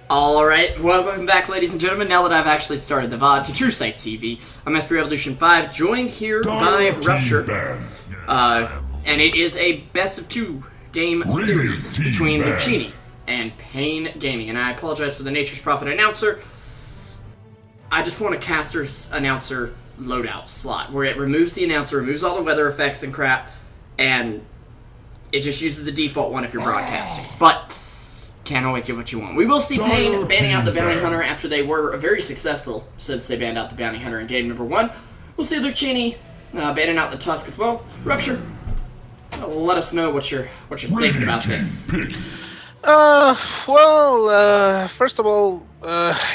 Alright, welcome back, ladies and gentlemen. Now that I've actually started the VOD to Truesight TV, I'm SP Revolution 5, joined here by Rupture. And it is a best of 2 game series between Luccini and Pain Gaming. And I apologize for the Nature's Prophet announcer. I just want a caster's announcer loadout slot where it removes the announcer, removes all the weather effects and crap, and it just uses the default one if you're broadcasting. But can't always get what you want. We will see Pain banning out the Bounty Hunter after they were very successful since they banned out the Bounty Hunter in game number 1. We'll see Luccini banning out the Tusk as well. Rupture, let us know what you're thinking about this. First of all,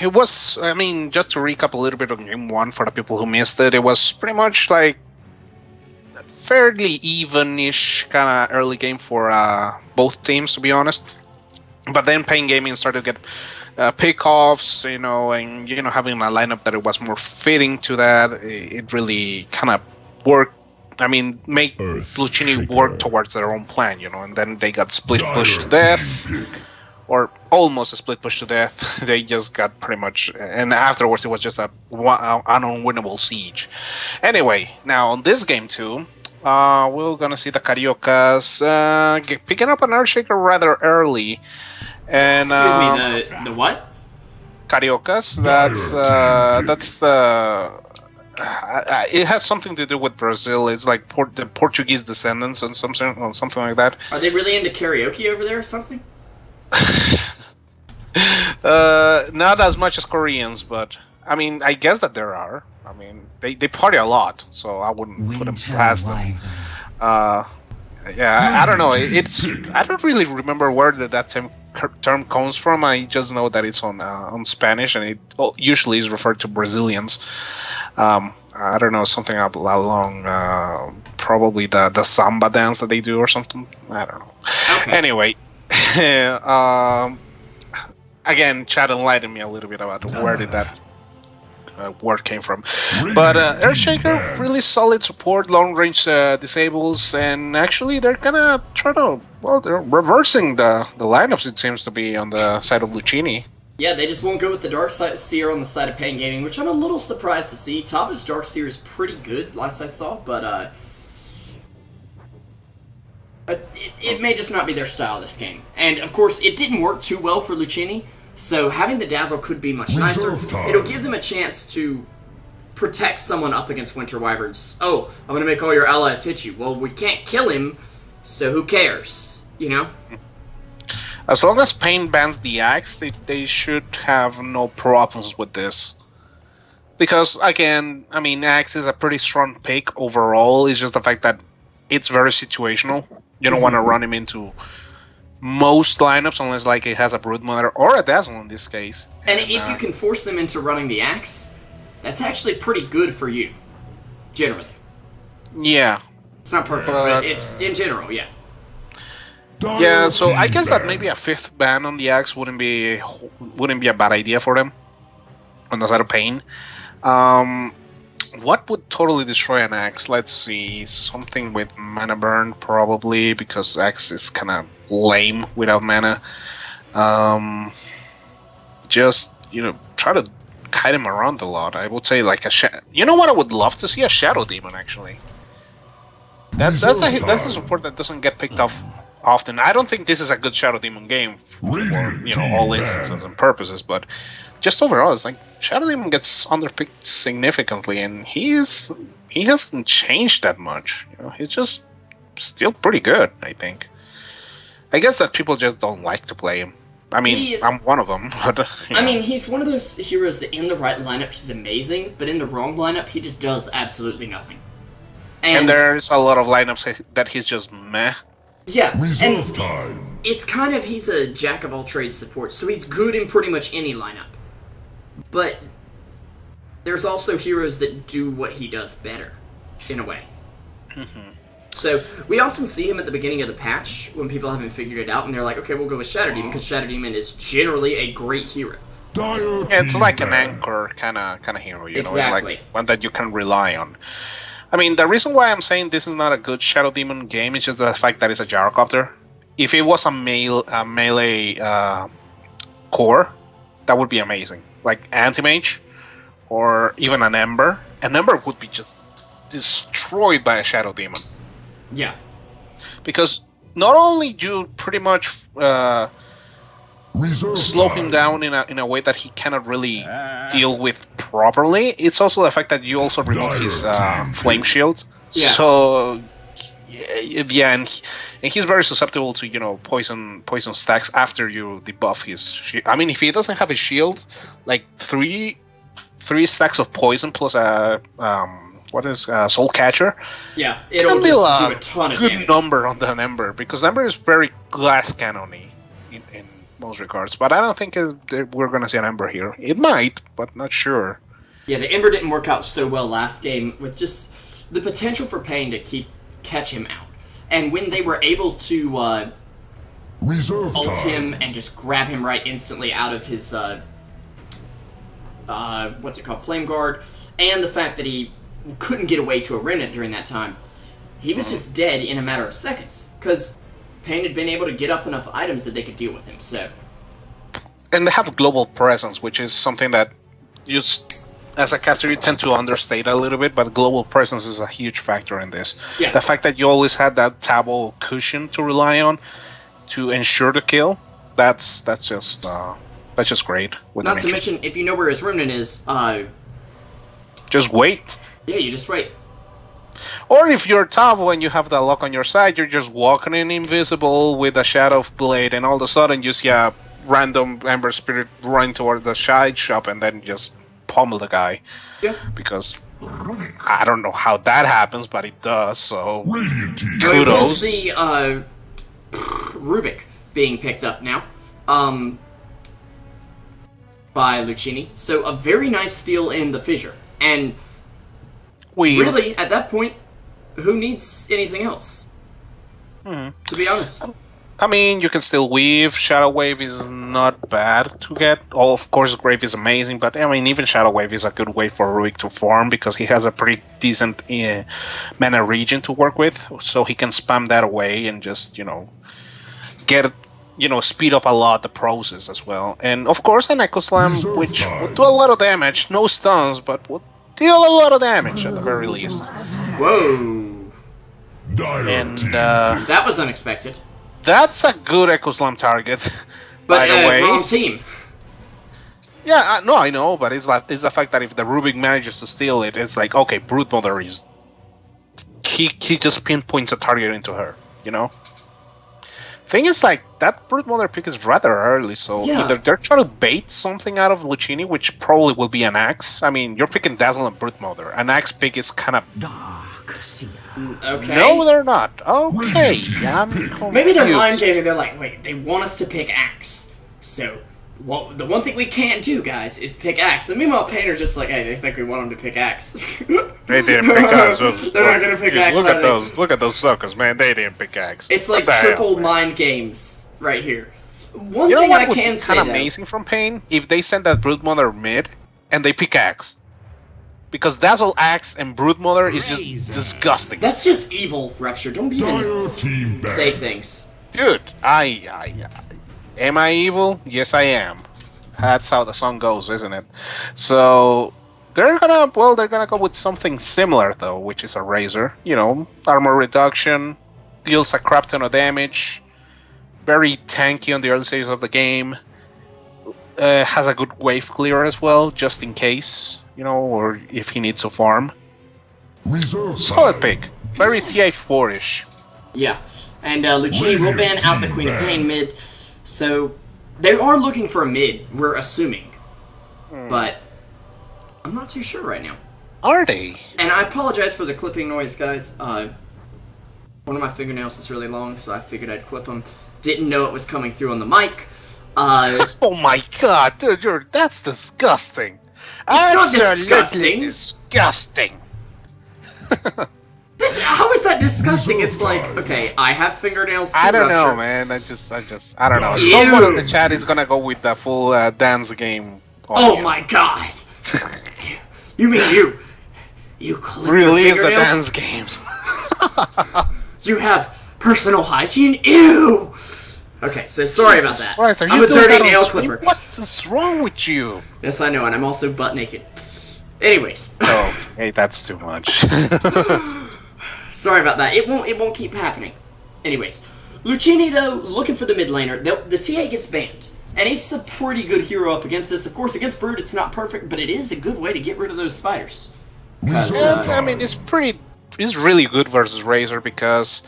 it was, I mean, just to recap a little bit on game 1 for the people who missed it, it was pretty much like fairly even-ish kind of early game for both teams, to be honest. But then Pain Gaming started to get pickoffs, and having a lineup that it was more fitting to that. It really kind of worked. I mean, make Luccini work towards their own plan, and then they got split pushed to death, or almost a split push to death. They just got pretty much, and afterwards it was just an unwinnable siege. Anyway, now on this game too, we're gonna see the Cariocas picking up an Earthshaker rather early. And excuse me, the what? Cariocas. That's the. It has something to do with Brazil. It's like the Portuguese descendants or something like that. Are they really into karaoke over there or something? Not as much as Koreans, but I mean, I guess that there are. I mean, they party a lot, so I wouldn't put them past them. Yeah, I don't know. I don't really remember where that term comes from. I just know that it's on Spanish, and it usually is referred to Brazilians. I don't know, something along probably the samba dance that they do or something. I don't know. Okay. Anyway, again, chat enlightened me a little bit about where did that word came from. But Earthshaker, really solid support, long range disables, and actually they're gonna try to, they're reversing the lineups, it seems to be, on the side of Luccini. Yeah, they just won't go with the Dark Seer on the side of Pain Gaming, which I'm a little surprised to see. Tabu's Dark Seer is pretty good, last I saw, but it may just not be their style this game. And, of course, it didn't work too well for Luccini, so having the Dazzle could be much nicer. It'll give them a chance to protect someone up against Winter Wyverns. Oh, I'm going to make all your allies hit you. Well, we can't kill him, so who cares, As long as Pain bans the Axe, they should have no problems with this. Because, again, I mean, Axe is a pretty strong pick overall. It's just the fact that it's very situational. You don't want to run him into most lineups unless, like, it has a Broodmother or a Dazzle in this case. And if you can force them into running the Axe, that's actually pretty good for you, generally. Yeah. It's not perfect, but it's in general, yeah. Yeah, so I guess that maybe a 5th ban on the Axe wouldn't be a bad idea for them on the side of Pain. What would totally destroy an Axe? Let's see, something with mana burn probably, because Axe is kind of lame without mana. Just try to kite him around a lot. I would say like you know what I would love to see? A Shadow Demon actually. That's a support that doesn't get picked off often. I don't think this is a good Shadow Demon game for all instances and purposes, but just overall, it's like Shadow Demon gets underpicked significantly, and he hasn't changed that much. He's just still pretty good, I think. I guess that people just don't like to play him. I mean, I'm one of them, but I mean, he's one of those heroes that in the right lineup he's amazing, but in the wrong lineup he just does absolutely nothing. And there's a lot of lineups that he's just meh. Yeah, and it's kind of, he's a jack of all trades support, so he's good in pretty much any lineup. But there's also heroes that do what he does better, in a way. So we often see him at the beginning of the patch when people haven't figured it out, and they're like, okay, we'll go with Shadow Demon, because Shadow Demon is generally a great hero. Yeah, it's like an anchor kind of hero, Exactly. It's like one that you can rely on. I mean, the reason why I'm saying this is not a good Shadow Demon game is just the fact that it's a gyrocopter. If it was a melee core, that would be amazing. Like Anti-Mage, or even an Ember. An Ember would be just destroyed by a Shadow Demon. Yeah. Because not only do you pretty much slow him down in a way that he cannot really deal with properly, it's also the fact that you also remove his Flame Shield. Yeah. So, yeah, and he's very susceptible to, you know, poison stacks after you debuff his shield. I mean, if he doesn't have a shield, like three stacks of poison plus a Soul Catcher. Yeah, it'll just do a ton of good damage. number on the Ember, because Ember is very glass cannon-y in most regards. But I don't think we're gonna see an Ember here. It might, but not sure. Yeah, the Ember didn't work out so well last game, with just the potential for Pain to catch him out. And when they were able to ult him and just grab him right instantly out of his what's it called, Flame Guard, and the fact that he couldn't get away to a Remnant during that time, he was just dead in a matter of seconds, because Pain had been able to get up enough items that they could deal with him. So, and they have global presence, which is something that just as a caster you tend to understate a little bit, but global presence is a huge factor in this. Yeah. The fact that you always had that Tabo cushion to rely on to ensure the kill, that's just great. Not to mention, if you know where his Remnant is, just wait. Yeah, you just wait. Or if you're Tabo and you have that lock on your side, you're just walking in invisible with a Shadow Blade, and all of a sudden you see a random Ember Spirit run toward the side shop and then just pummel the guy. Yeah. Because I don't know how that happens, but it does, so kudos. We'll see Rubik being picked up now by Luccini. So a very nice steal in the Fissure. And really, at that point, who needs anything else? To be honest. I mean, you can still weave. Shadow Wave is not bad to get. Oh, of course, Grave is amazing, but I mean, even Shadow Wave is a good way for Rubik to farm because he has a pretty decent mana region to work with, so he can spam that away and just, you know, speed up a lot the process as well. And of course, an Echo Slam, which would do a lot of damage, no stuns, but would deal a lot of damage at the very least. Whoa! And that was unexpected. That's a good Echo Slam target. But by the way, wrong team. Yeah, no, I know, but it's the fact that if the Rubik manages to steal it, it's like, okay, Brute Mother is he just pinpoints a target into her, you know. Thing is, like, that Brute Mother pick is rather early, so either they're trying to bait something out of Luccini, which probably will be an Axe. I mean, you're picking Dazzle and Brute Mother. An Axe pick is kind of okay. No, they're not. Okay, maybe they're mind gaming. They're like, wait, they want us to pick Axe, so the one thing we can't do, guys, is pick Axe. And meanwhile, Painter's just like, hey, they think we want them to pick Axe. They didn't pick Axe. They're not gonna pick Axe. Look at those suckers, man. They didn't pick Axe. It's like triple mind games right here. One you know thing what I would can be say, kind of amazing from Pain if they send that Brute Mother mid and they pick Axe. Because Dazzle Axe and Brute Mother is just disgusting. That's just evil, Rupture. Don't even say things. Dude, am I evil? Yes, I am. That's how the song goes, isn't it? So they're gonna go with something similar though, which is a Razor. You know, armor reduction, deals a crap ton of damage, very tanky on the early stages of the game. Has a good wave clear as well, just in case. You know, or if he needs to farm. Solid pick. Very TI4-ish. Yeah. And Luccini will ban out the Queen of Pain mid. So they are looking for a mid, we're assuming. But I'm not too sure right now. Are they? And I apologize for the clipping noise, guys. One of my fingernails is really long, so I figured I'd clip them. Didn't know it was coming through on the mic. Oh my god, dude, that's disgusting. It's not disgusting. Disgusting. How is that disgusting? It's like, okay, I have fingernails too. I don't know, man. I don't know. Ew. Someone in the chat is gonna go with the full dance game. Oh my god. You mean you clip Release your the fingernails? dance games. You have personal hygiene? Ew! Okay, so sorry about that. Christ, I'm a dirty nail clipper. What is wrong with you? Yes, I know, and I'm also butt naked. Anyways. Oh, hey, that's too much. Sorry about that. It won't keep happening. Anyways, Luccini though, looking for the mid laner. The TA gets banned, and it's a pretty good hero up against this. Of course, against Brood, it's not perfect, but it is a good way to get rid of those spiders. I mean, it's really good versus Razor because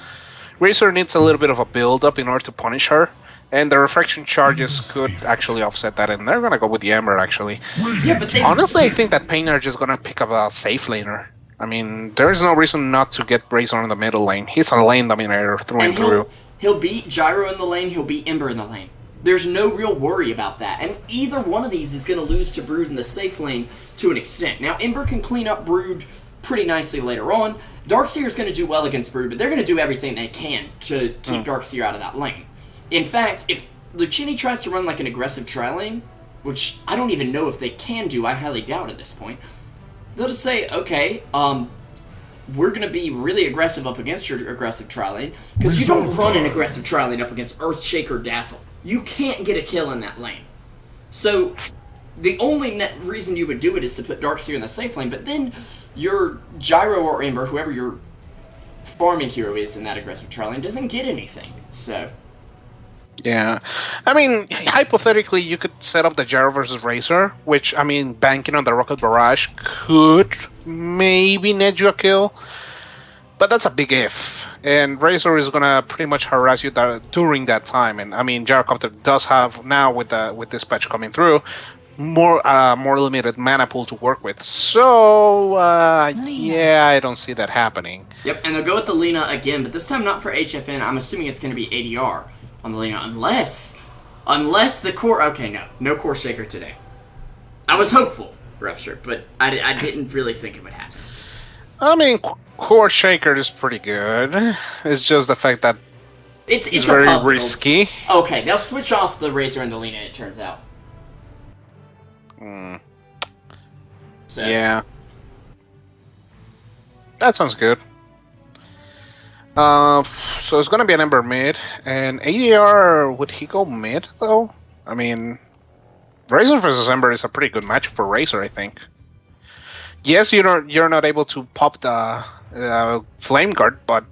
Razor needs a little bit of a build-up in order to punish her, and the refraction charges could actually offset that, and they're gonna go with the Ember, actually. Yeah, but honestly, I think that Pain are just gonna pick up a safe laner. I mean, there is no reason not to get Razor in the middle lane. He's a lane dominator through and through. He'll beat Gyro in the lane, he'll beat Ember in the lane. There's no real worry about that, and either one of these is gonna lose to Brood in the safe lane to an extent. Now, Ember can clean up Brood pretty nicely later on. Darkseer's going to do well against Brood, but they're going to do everything they can to keep Darkseer out of that lane. In fact, if Luccini tries to run like an aggressive tri-lane, which I don't even know if they can do, I highly doubt at this point, they'll just say, okay, we're going to be really aggressive up against your aggressive tri-lane, because you don't run an aggressive tri-lane up against Earthshaker Dazzle. You can't get a kill in that lane. So, the only reason you would do it is to put Darkseer in the safe lane, but then your Gyro or Ember, whoever your farming hero is in that aggressive tri-lane, doesn't get anything, so... Yeah. I mean, hypothetically, you could set up the Gyro versus Razor, which, I mean, banking on the Rocket Barrage could maybe net you a kill, but that's a big if. And Razor is gonna pretty much harass you during that time, and I mean, Gyrocopter does have, now with this patch coming through, more limited mana pool to work with. So, yeah, I don't see that happening. Yep, and they'll go with the Lina again, but this time not for HFN. I'm assuming it's going to be ADR on the Lina, unless the core... Okay, no core shaker today. I was hopeful, Rupture, but I didn't really think it would happen. I mean, core shaker is pretty good. It's just the fact that it's very risky. Okay, they'll switch off the Razor and the Lina, it turns out. So. Yeah. That sounds good. So it's gonna be an Ember mid, and ADR, would he go mid though? I mean, Razor versus Ember is a pretty good match for Razor, I think. Yes, you're not able to pop the Flame Guard, but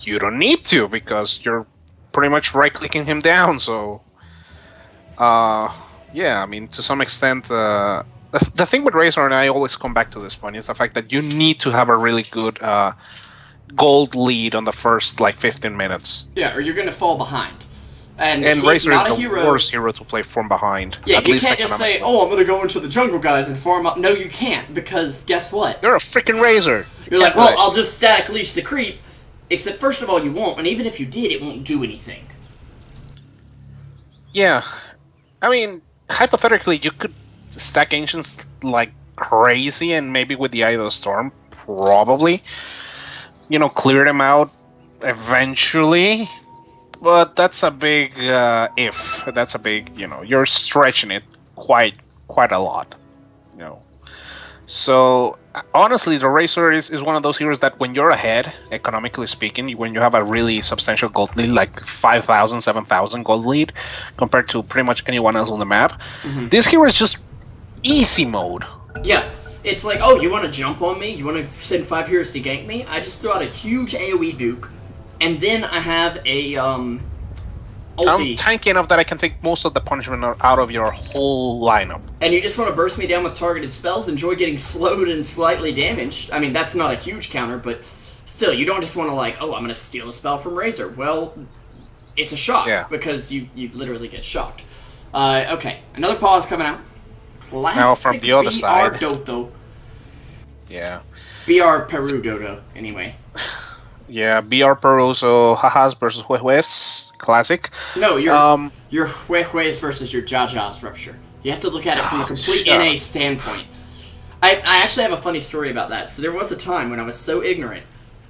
you don't need to because you're pretty much right-clicking him down. So, yeah, I mean, to some extent, the thing with Razor, and I always come back to this point, is the fact that you need to have a really good gold lead on the first, like, 15 minutes. Yeah, or you're going to fall behind. And Razor is the worst hero to play from behind. Yeah, you can't just say, oh, I'm going to go into the jungle, guys, and farm up. No, you can't, because guess what? You're a freaking Razor. You're like, well, I'll just static leash the creep. Except, first of all, you won't, and even if you did, it won't do anything. Yeah. I mean, hypothetically, you could stack Ancients like crazy, and maybe with the Eye of the Storm, probably, you know, clear them out eventually. But that's a big if. That's a big, you know, you're stretching it quite a lot, you know. So, honestly, the Razor is one of those heroes that when you're ahead, economically speaking, when you have a really substantial gold lead, like 5,000, 7,000 gold lead, compared to pretty much anyone else on the map, this hero is just easy mode. Yeah, it's like, oh, you want to jump on me? You want to send 5 heroes to gank me? I just throw out a huge AoE Duke, and then I have a, ulti. I'm tanky enough that I can take most of the punishment out of your whole lineup. And you just want to burst me down with targeted spells, enjoy getting slowed and slightly damaged. I mean, that's not a huge counter, but still, you don't just want to like, oh, I'm going to steal a spell from Razor. Well, it's a shock, because you literally get shocked. Okay, another pause coming out. Classic now from the other side. Doto. Yeah. BR Peru Doto, anyway. Yeah, BR Peruso, Hajas versus Huehues, classic. No, your Huehues versus your Jajas, Rupture. You have to look at it from a complete NA standpoint. I actually have a funny story about that. So there was a time when I was so ignorant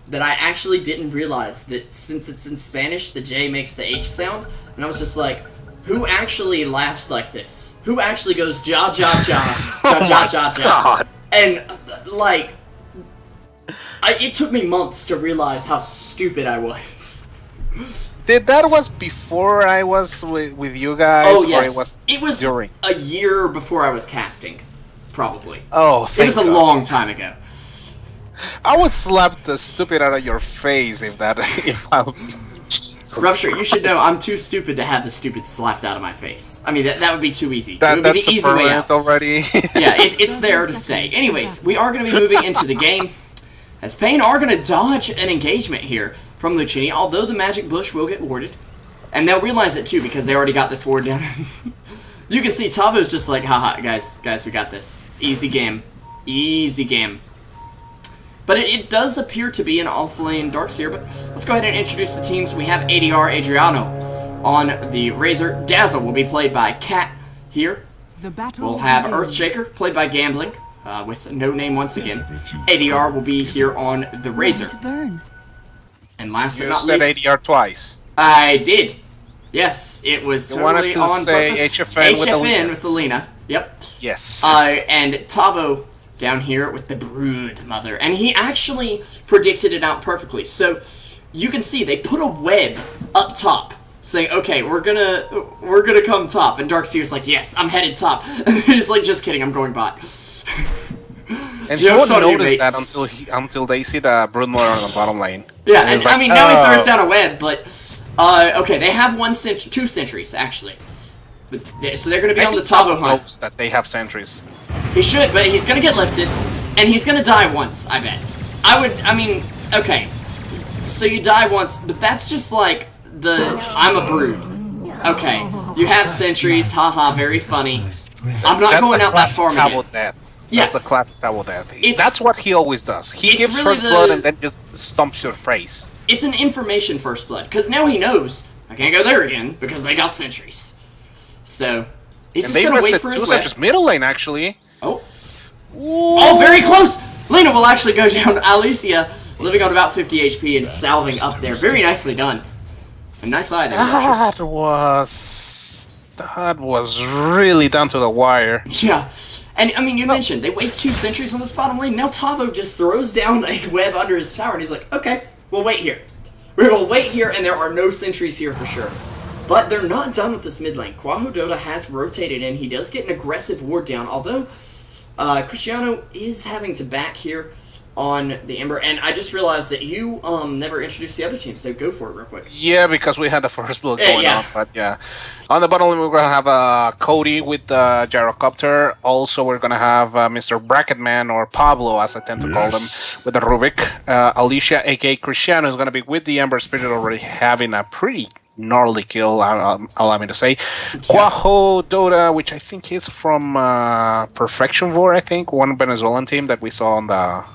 that I actually didn't realize that since it's in Spanish, the J makes the H sound, and I was just like, who actually laughs like this? Who actually goes ja ja ja, ja ja ja ja? And, like... it took me months to realize how stupid I was. Did that was before I was with you guys? Oh yes, or it was during? a year before I was casting, probably. Oh, it was a God. long time ago. I would slap the stupid out of your face if that if I would. Rupture, you should know I'm too stupid to have the stupid slapped out of my face. I mean, that would be too easy. It would be the easy way out. Already. Yeah, it's there to stay. Anyways, we are going to be moving into the game, as Pain are going to dodge an engagement here from Luccini, although the magic bush will get warded. And they'll realize it too, because they already got this ward down. You can see Tavo's just like, haha, guys, we got this. Easy game. Easy game. But it does appear to be an off-lane Darkseer, but let's go ahead and introduce the teams. We have ADR Adriano on the Razor. Dazzle will be played by Cat here. We'll have Earthshaker, played by Gambling, with no name once again. ADR will be here on the Razor. And last but not least... You said ADR twice. I did. Yes, it was totally on purpose. HFN with the Lena. Yep. Yes. And Tavo down here with the Brood Mother. And he actually predicted it out perfectly. So you can see they put a web up top saying, okay, we're gonna come top. And Darkseer's like, yes, I'm headed top. And he's like, just kidding, I'm going bot. And you won't notice that until they see the Brood Mother on the bottom lane. Yeah, and like, I mean, now he throws down a web, but okay, they have two sentries actually. So they're going to be on the Tavo hunt. That they have sentries. He should, but he's going to get lifted, and he's going to die once, I bet. I mean, okay. So you die once, but that's just like I'm a Brood. Okay, you have sentries, haha, very funny. I'm not going out that far again. Yeah. That's a classic Tavo death. That's what he always does. He gives really first blood and then just stomps your face. It's an information first blood, because now he knows I can't go there again because they got sentries. So he's just gonna wait for his web. Just middle lane actually. Oh. Ooh. Oh, very close! Lena will actually go down. Alicia living on about 50 HP and salving up there. Very nicely done. A nice eye there. That was really down to the wire. Yeah. And, I mean, you mentioned, they waste 2 sentries on this bottom lane. Now Tavo just throws down a web under his tower, and he's like, okay, we'll wait here. We're going to wait here, and there are no sentries here for sure. But they're not done with this mid lane. ArchaeaDota has rotated in. He does get an aggressive ward down, although Cristiano is having to back here on the Ember. And I just realized that you never introduced the other team, so go for it real quick. Yeah, because we had the first blood going on, but yeah. On the bottom lane, we're going to have Cody with the Gyrocopter. Also, we're going to have Mr. Bracketman, or Pablo, as I tend to call them, with the Rubik. Alicia, a.k.a. Cristiano, is going to be with the Ember Spirit, already having a pretty gnarly kill, allow me to say. ArchaeaDota, which I think is from Perfection Vor, I think, one Venezuelan team that we saw on the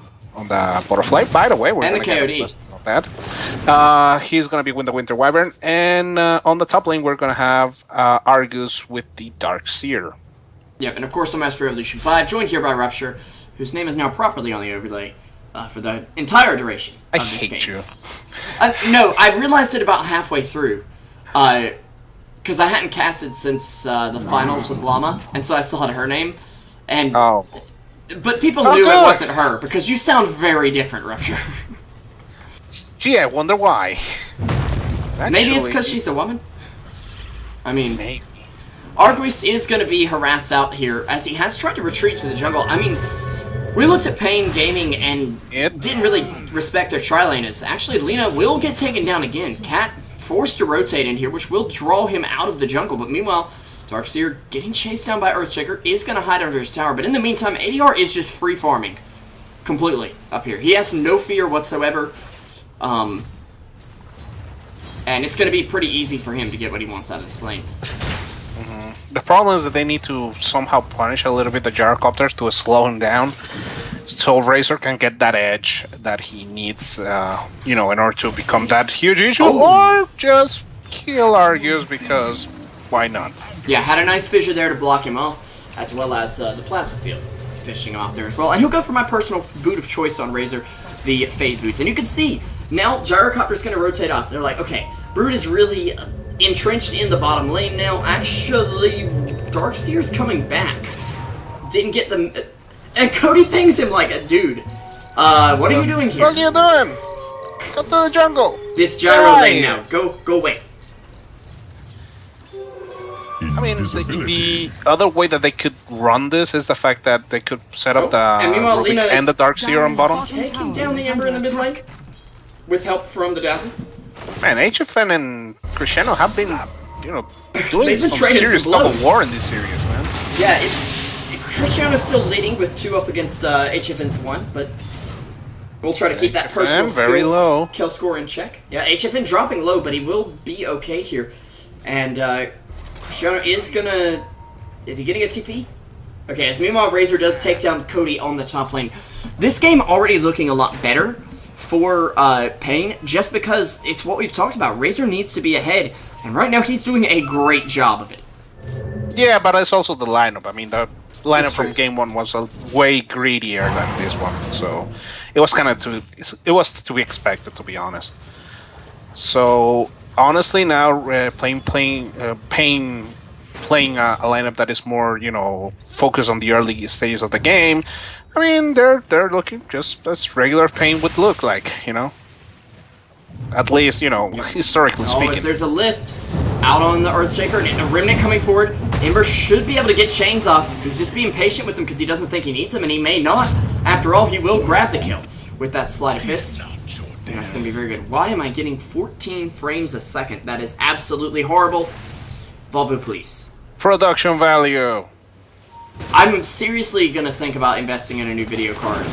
Butterfly. By the way, we're going to get a list of that. He's going to be with the Winter Wyvern, and on the top lane we're going to have Argus with the Darkseer. Yep, and of course I'm Master Revolution 5, joined here by Rupture, whose name is now properly on the overlay for the entire duration of this game. I hate you. No, I realized it about halfway through, because I hadn't casted since the finals with Llama, and so I still had her name, and but people knew it wasn't her, because you sound very different, Rupture. Gee, I wonder why. Actually, maybe it's because she's a woman? I mean, maybe. Argus is going to be harassed out here, as he has tried to retreat to the jungle. I mean, we looked at Pain Gaming and didn't really respect their tri-laners. Actually, Lena will get taken down again. Cat forced to rotate in here, which will draw him out of the jungle. But meanwhile, Darkseer getting chased down by Earthshaker is going to hide under his tower. But in the meantime, ADR is just free farming completely up here. He has no fear whatsoever. And it's going to be pretty easy for him to get what he wants out of this lane. The problem is that they need to somehow punish a little bit the Gyrocopters to slow him down, so Razor can get that edge that he needs, you know, in order to become that huge issue, or just kill Argus, because why not? Yeah, had a nice fissure there to block him off, as well as the plasma field fishing off there as well. And he'll go for my personal boot of choice on Razor, the phase boots. And you can see, now Gyrocopter's going to rotate off. They're like, okay, Brood is really entrenched in the bottom lane now. Actually, Darkseer's coming back. Didn't get them. And Cody pings him like a dude. What are you doing here? What are you doing? Go to the jungle. This gyro lane now. Go away. I mean, the other way that they could run this is the fact that they could set up the Rubik and the Darkseer on bottom. Taking down the Ember in the mid lane with help from the Dazzle. Man, HFN and Cristiano have been, you know, doing some trading serious some tug blows. of war in this series, man. Yeah, Cristiano's still leading with 2 up against HFN's 1, but we'll try to keep that personal very low kill score in check. Yeah, HFN dropping low, but he will be okay here. And Cristiano is gonna... Is he getting a TP? Okay, as meanwhile Razor does take down Cody on the top lane. This game already looking a lot better for Pain, just because it's what we've talked about. Razor needs to be ahead, and right now he's doing a great job of it. Yeah, but it's also the lineup. I mean, the lineup from game 1 was way greedier than this one, so it was kind of to be expected, to be honest. So honestly, now Pain playing a lineup that is more, you know, focused on the early stages of the game. I mean, they're looking just as regular Pain would look like, you know. At least, you know, historically speaking. There's a lift out on the Earthshaker, and a Remnant coming forward. Ember should be able to get chains off. He's just being patient with him because he doesn't think he needs him, and he may not. After all, he will grab the kill with that Sleight of Fist. And that's going to be very good. Why am I getting 14 frames a second? That is absolutely horrible. Volvo, please. Production value. I'm seriously going to think about investing in a new video card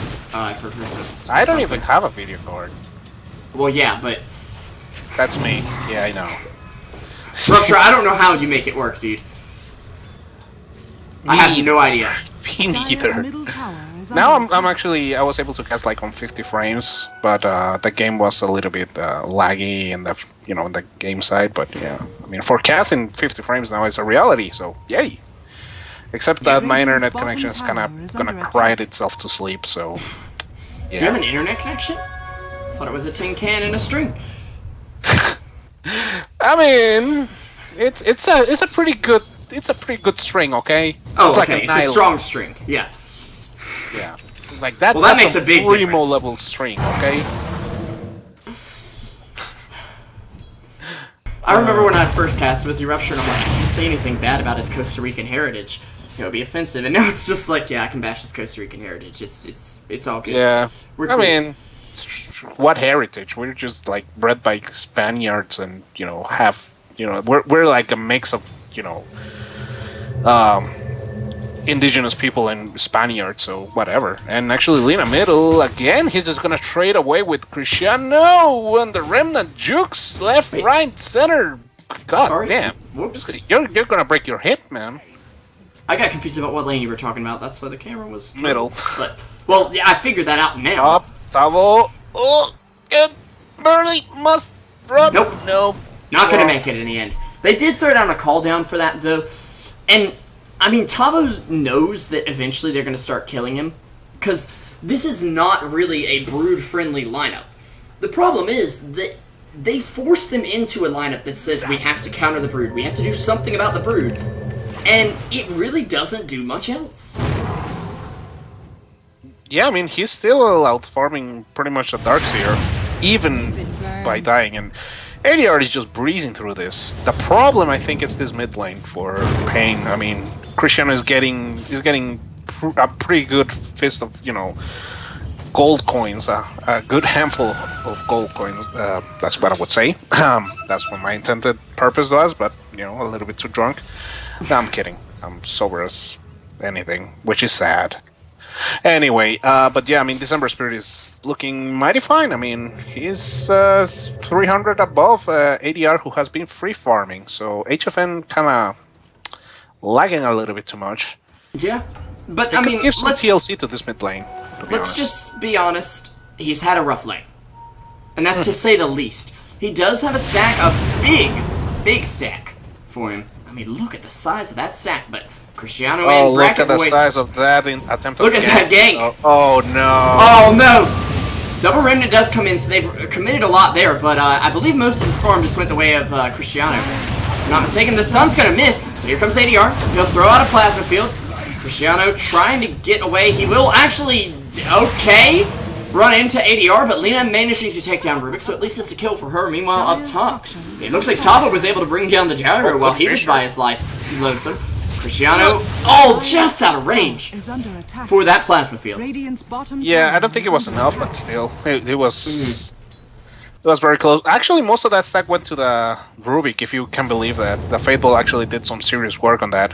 for Christmas. I don't even have a video card. Well, yeah, but... That's me. Yeah, I know. Rupture, I don't know how you make it work, dude. I have no idea. Me neither. Now I'm actually, I was able to cast like on 50 frames, but the game was a little bit laggy in the, you know, in the game side. But yeah, I mean, for casting 50 frames now is a reality, so yay. Except that my internet connection is kind of gonna cry itself to sleep, so yeah. Do you have an internet connection? I thought it was a tin can and a string. I mean, it's a pretty good string, okay? Oh, it's okay. It's a strong string. Yeah. Yeah. Like that. Well, that makes a big primo difference. level string, okay? I remember when I first cast with you, Rupture, and I'm like, I can't say anything bad about his Costa Rican heritage. It would be offensive. And now it's just like, yeah, I can bash his Costa Rican heritage. It's all good. Yeah. We're I cool. mean, what heritage? We're just like bred by Spaniards, and you know, we're like a mix of, you know, indigenous people and Spaniards, so whatever. And actually, Lina middle again. He's just gonna trade away with Cristiano and the Remnant jukes left, right, center. God Sorry. damn! Whoops. You're gonna break your hip, man. I got confused about what lane you were talking about. That's why the camera was Middle. But well, yeah, I figured that out now. Top, Tavo. Oh, it barely must run. Nope. Nope. Not gonna make it in the end. They did throw down a call down for that though, and I mean Tavo knows that eventually they're gonna start killing him, because this is not really a brood-friendly lineup. The problem is that they force them into a lineup that says we have to counter the brood, we have to do something about the brood, and it really doesn't do much else. Yeah, I mean, he's still out farming pretty much a Darkseer, even by dying, and ADR is just breezing through this. The problem, I think, is this mid lane for Pain. I mean, Cristiano is getting a pretty good fist of, you know, gold coins, a good handful of gold coins. That's what I would say. That's what my intended purpose was, but, you know, a little bit too drunk. No, I'm kidding. I'm sober as anything, which is sad. Anyway, but yeah, I mean, December Spirit is looking mighty fine. I mean, he's 300 above ADR, who has been free farming. So HFN kind of lagging a little bit too much. Yeah, but I mean, give some let's TLC to this mid lane. Let's just be honest. He's had a rough lane, and that's to say the least. He does have a stack, a big stack for him. I mean, look at the size of that stack, but Cristiano and look Bracket at the Boy. size of that attempt. Look at that gank. Oh no. Oh no. Double Remnant does come in, so they've committed a lot there, but I believe most of his farm just went the way of Cristiano. If I'm not mistaken, the sun's gonna miss, but here comes ADR. He'll throw out a plasma field. Cristiano trying to get away. He will actually. Okay. run into ADR, but Lina managing to take down Rubik, so at least it's a kill for her. Meanwhile, up top, it looks like Tavo was able to bring down the Gyro while he was by his Lonesome. Cristiano, just out of range for that plasma field. Yeah, I don't think it was enough, but still, it was... It was very close. Actually, most of that stack went to the Rubik, if you can believe that. The Fateball actually did some serious work on that.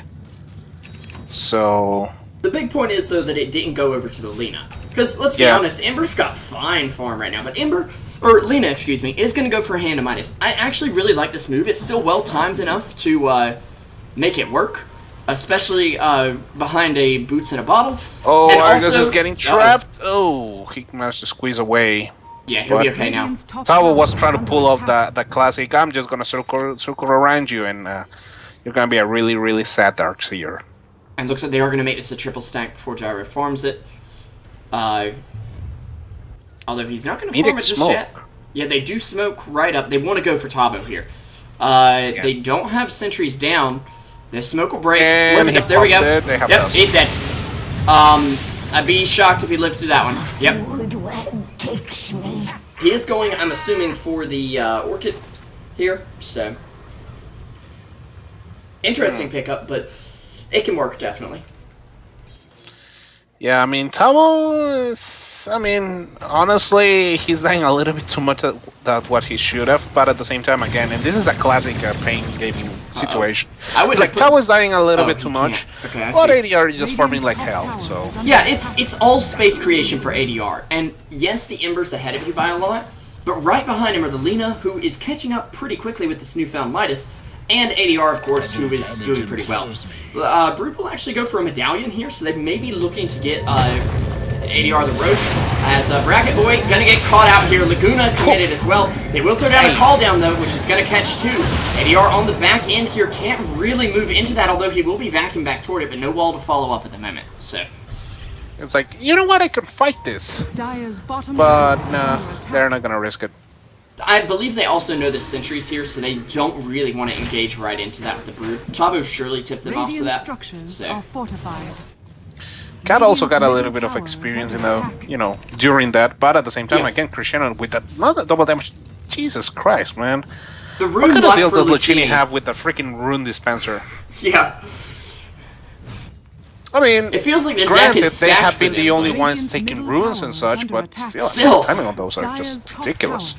So... The big point is, though, that it didn't go over to the Lina. Because, let's be honest, Ember's got fine farm right now, but Lina, excuse me, is going to go for Hand of Midas. I actually really like this move. It's still well-timed enough to make it work, especially behind a Boots in a Bottle. Oh, Argus is getting trapped. Oh, he managed to squeeze away. Yeah, he'll be okay now. Tavo was trying to pull off the classic, I'm just going to circle around you, and you're going to be a really, really sad Darkseer. And looks like they are going to make this a triple stack before Gyro farms it. Although he's not going to farm it just yet. Yeah, they do smoke right up. They want to go for Tavo here. They don't have sentries down. The smoke will break. And there we go. Yep, he's dead. I'd be shocked if he lived through that one. Yep. He is going, I'm assuming, for the Orchid here. So, interesting pickup, but it can work, definitely. Yeah, I mean, Tavo is... I mean, honestly, he's dying a little bit too much than what he should have, but at the same time, again, and this is a classic pain gaming situation. It's like, Tavo is dying a little bit too much, but ADR is just farming like hell, so... Yeah, it's all space creation for ADR, and yes, the Ember's ahead of you by a lot, but right behind him are the Lina, who is catching up pretty quickly with this newfound Midas, and ADR, of course, who is doing pretty well. Brute will actually go for a medallion here, so they may be looking to get ADR the Roche. As Bracket Boy gonna get caught out here. Laguna committed as well. They will throw down a call down, though, which is gonna catch two. ADR on the back end here can't really move into that, although he will be vacuumed back toward it, but no wall to follow up at the moment. So it's like, you know what, I could fight this. But nah, they're not gonna risk it. I believe they also know the sentries here, so they don't really want to engage right into that with the Brood. Tavo surely tipped them off to that. Cat also got a little bit of experience in the, during that, but at the same time, again, Cristiano with that, not that double damage. Jesus Christ, man. The what kind of deal does Luccini have with the freaking rune dispenser? Yeah. I mean, it feels like the granted, deck is they have been them, the only ones taking runes and such, but still, the timing on those are just ridiculous.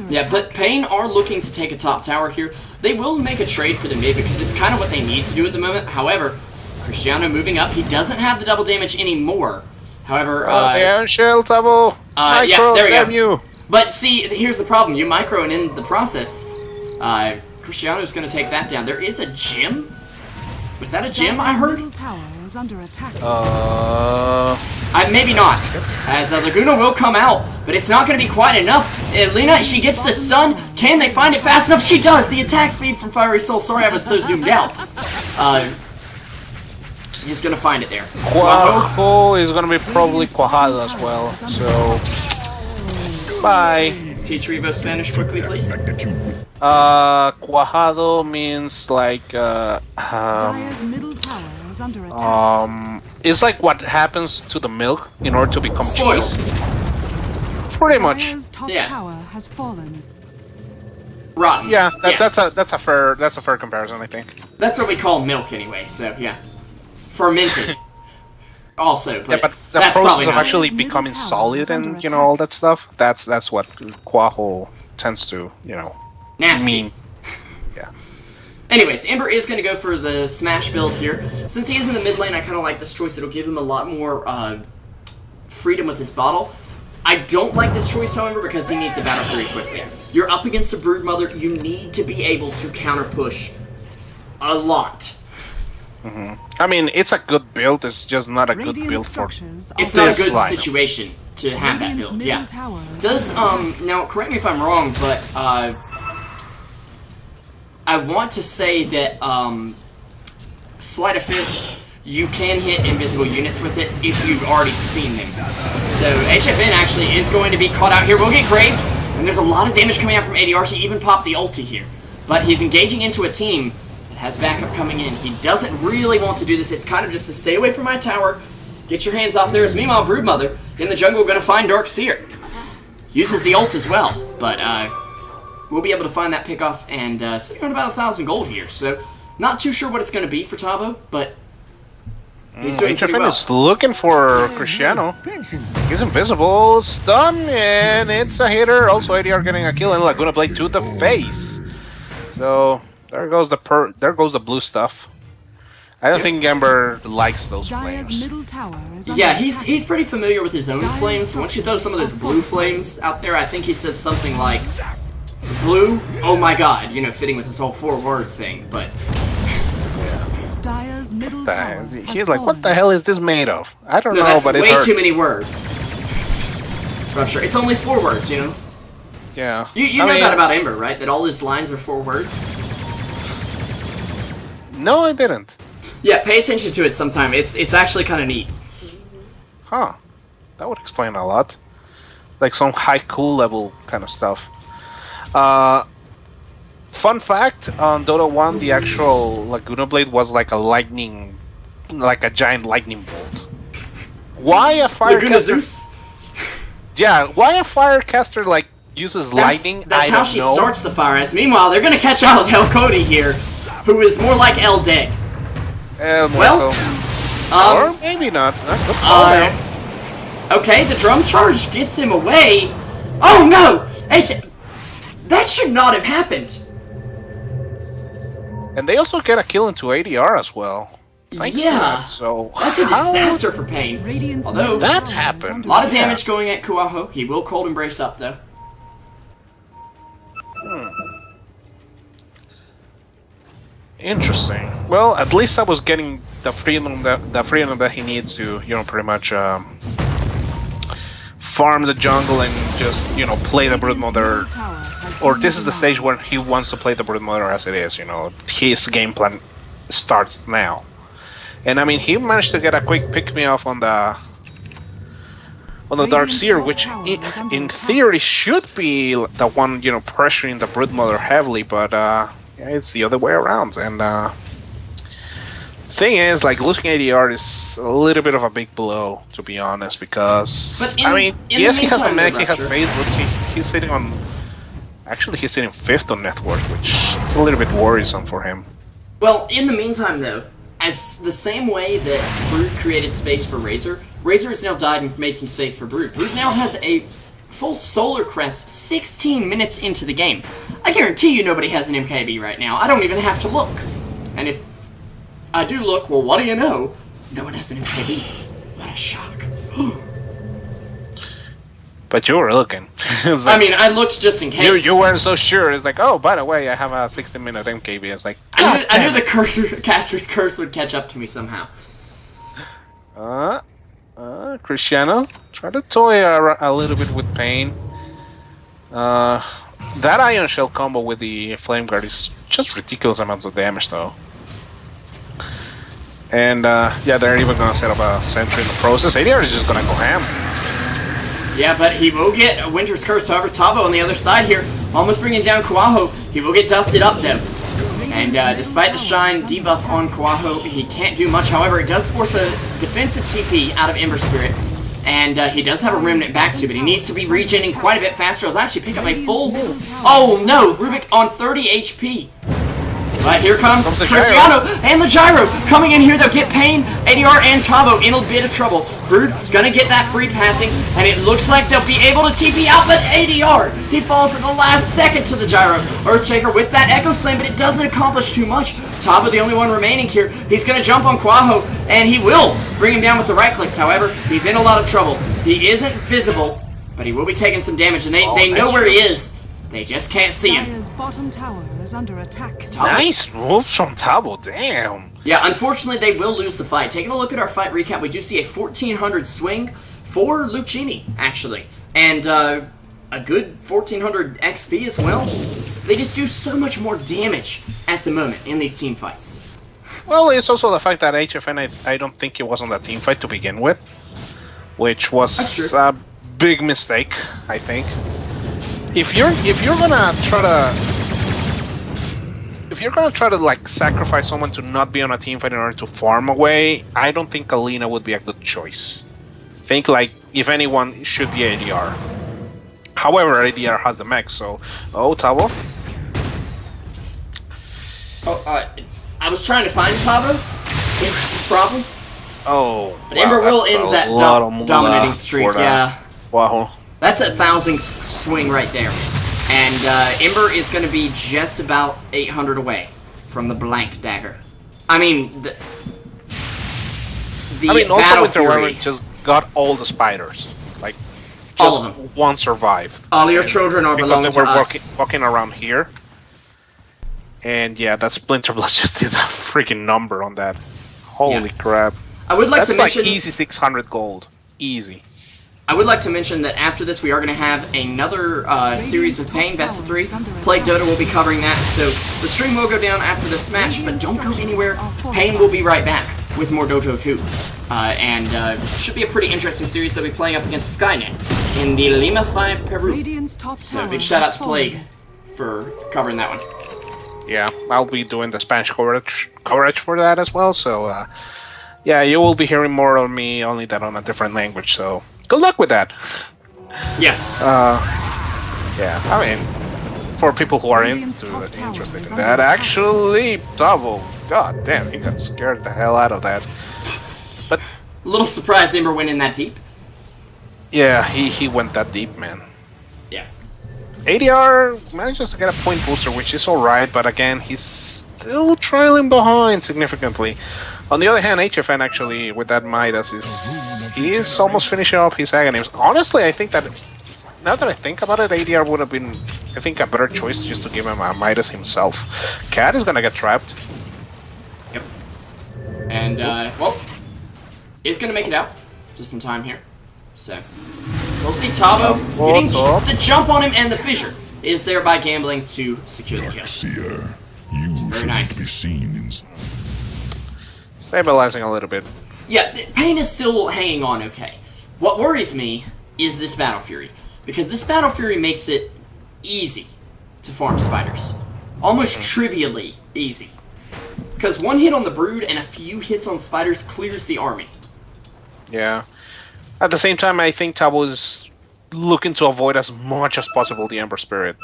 Yeah, but Pain are looking to take a top tower here. They will make a trade for the mid because it's kind of what they need to do at the moment. However, Cristiano moving up. He doesn't have the double damage anymore. However, yeah, Shell Tavo. Yeah, there we go. You. But see, here's the problem. You micro, and in the process, Cristiano's going to take that down. There is a gym. Was that a gym I heard? Maybe not. As Laguna will come out, but it's not going to be quite enough. Lina, she gets the stun. Can they find it fast enough? She does. The attack speed from Fiery Soul. Sorry, I was so zoomed out. He's going to find it there. Quajo is going to be probably Quajado as well. So, bye. Teach Revo Spanish quickly, please. Quajado means like it's like what happens to the milk in order to become cheese. Pretty much. Yeah. Rotten. Yeah, that's a fair comparison, I think. That's what we call milk anyway. So yeah, fermented. Also, but, but the process of actually becoming solid and all that stuff, that's what Quajo tends to nasty. mean. Yeah. Anyways, Ember is going to go for the smash build here. Since he is in the mid lane, I kind of like this choice. It'll give him a lot more freedom with his bottle. I don't like this choice, however, because he needs to battle very quickly. You're up against a Broodmother. You need to be able to counter push a lot. I mean, it's a good build. It's just not a good build for. It's not a good situation to have that build. Yeah. Does now correct me if I'm wrong, but I want to say that Sleight of Fist, you can hit invisible units with it if you've already seen them. So HFN actually is going to be caught out here. We'll get graved, and there's a lot of damage coming out from ADR. He even popped the ulti here, but he's engaging into a team that has backup coming in. He doesn't really want to do this. It's kind of just to stay away from my tower, Get your hands off theirs. Meanwhile, Broodmother in the jungle gonna find Dark Seer. Uses the ult as well, but we'll be able to find that pickoff and sitting on about 1,000 gold here. So not too sure what it's gonna be for Tavo, but he's doing pretty well. is looking for Cristiano. He's invisible, stun, and it's a hitter. Also, ADR getting a kill, and Laguna Blade to the face. So there goes the blue stuff. I don't think Ember likes those flames. Yeah, he's pretty familiar with his own flames. Once you throw some of those blue flames out there, I think he says something like, "Blue, oh my god," you know, fitting with his whole 4-word thing. But he's like, "What the hell is this made of?" I don't know, but it hurts. That's way too many words. Rupture. It's only 4 words, you know. Yeah. You know that about Ember, right? That all his lines are 4 words. No, I didn't. Yeah, pay attention to it sometime. It's actually kind of neat. Huh. That would explain a lot. Like some haiku level kind of stuff. Fun fact, on Dota 1, the actual Laguna Blade was like a giant lightning bolt. Why a firecaster? Yeah, why a firecaster like uses lightning? That's how she starts the fire ice. Meanwhile, they're gonna catch out El Cody here, who is more like El Dead. Well, or maybe not. Okay, the drum charge gets him away. Oh no! That should not have happened. And they also get a kill into ADR as well. Yeah, so that's a disaster for Pain. Although that happened, a lot of damage going at Kuaho. He will cold embrace up though. Interesting. Well, at least I was getting the freedom that he needs to, you know, pretty much farm the jungle and just, you know, play the Broodmother. Or this is the stage where he wants to play the Broodmother as it is. You know, his game plan starts now. And I mean, he managed to get a quick pick-me-off on the Dark Seer, which in theory should be the one, you know, pressuring the Broodmother heavily, but yeah, it's the other way around. And thing is, like, losing ADR is a little bit of a big blow, to be honest, because I mean, yes, he has a mech, he has phase, but he's sitting on. Actually, he's sitting 5th on net worth, which is a little bit worrisome for him. Well, in the meantime, though, as the same way that Brood created space for Razor, Razor has now died and made some space for Brood. Brood now has a full Solar Crest 16 minutes into the game. I guarantee you nobody has an MKB right now. I don't even have to look. And if I do look, well, what do you know? No one has an MKB. What a shock. But you were looking. Like, I mean, I looked just in case. You weren't so sure. It's like, oh, by the way, I have a 16-minute MKB. It's like, I knew the caster's curse would catch up to me somehow. Cristiano, try to toy a little bit with Pain. That Ion Shell combo with the Flame Guard is just ridiculous amounts of damage, though. And yeah, they're even gonna set up a sentry in the process. ADR is just gonna go ham. Yeah, but he will get a Winter's Curse. However, Tavo on the other side here, almost bringing down Kuaho. He will get dusted up, though. And despite the Shine debuff on Kuaho, he can't do much. However, it does force a defensive TP out of Ember Spirit. And he does have a Remnant back to, but he needs to be regenerating quite a bit faster. He'll actually pick up a full... Oh, no! Rubik on 30 HP. But here comes Cristiano and the Gyro coming in here. They'll get Pain, ADR, and Tavo in a bit of trouble. Brood gonna get that free pathing, and it looks like they'll be able to TP out, but ADR, he falls at the last second to the Gyro. Earthshaker with that Echo Slam, but it doesn't accomplish too much. Tavo, the only one remaining here, he's gonna jump on Kuaho, and he will bring him down with the right clicks. However, he's in a lot of trouble. He isn't visible, but he will be taking some damage, and they know where he is. They just can't see him. Bottom tower is under attack. Nice move from Tavo, damn. Yeah, unfortunately they will lose the fight. Taking a look at our fight recap, we do see a 1400 swing for Luccini, actually. And a good 1400 XP as well. They just do so much more damage at the moment in these team fights. Well, it's also the fact that HFN, I don't think it was on that team fight to begin with. Which was a big mistake, I think. If you're gonna if you're gonna try to like sacrifice someone to not be on a team fight in order to farm away, I don't think Alina would be a good choice. I think like if anyone, it should be ADR. However, ADR has the mech, so Tavo. Oh, I was trying to find Tavo. Ember's the problem. Oh, but Ember will end that dominating streak. Yeah. Wow. That's a 1,000 swing right there. And Ember is going to be just about 800 away from the blank dagger. I mean, the also Winter Wyvern just got all the spiders. Like, just all of them. One survived. All your children are belonging to us. Walking around here. And yeah, that Splinter Blast just did a freaking number on that. Holy crap. I would like to mention... That's like easy 600 gold. Easy. I would like to mention that after this we are going to have another series of Pain, Best of 3. PlagueDota will be covering that, so the stream will go down after this match, but don't go anywhere. Pain will be right back with more Dota 2. And should be a pretty interesting series. They'll be playing up against Skynet in the Lima 5 Peru. So big shout out to Plague for covering that one. Yeah, I'll be doing the Spanish coverage for that as well, so yeah, you will be hearing more of me, only that on a different language, so good luck with that. Yeah. Yeah, I mean, for people who are interested in that, actually, Tavo, god damn, he got scared the hell out of that. But a little surprised Ember went in that deep. Yeah, he went that deep, man. Yeah. ADR manages to get a point booster, which is alright, but again, he's still trailing behind significantly. On the other hand, HFN actually, with that Midas, he is almost finishing off his Aghanim's. Honestly, I think that, now that I think about it, ADR would have been, I think, a better choice just to give him a Midas himself. Cat is gonna get trapped. Yep. And, well, is gonna make it out, just in time here. So, we'll see Tavo getting the jump on him, and the fissure is there by gambling to secure the kill. Very nice. Stabilizing a little bit. Yeah, Pain is still hanging on okay. What worries me is this Battle Fury, because this Battle Fury makes it easy to farm spiders. Almost trivially easy. Because one hit on the Brood and a few hits on spiders clears the army. Yeah. At the same time, I think Tavo is looking to avoid as much as possible the Ember Spirit.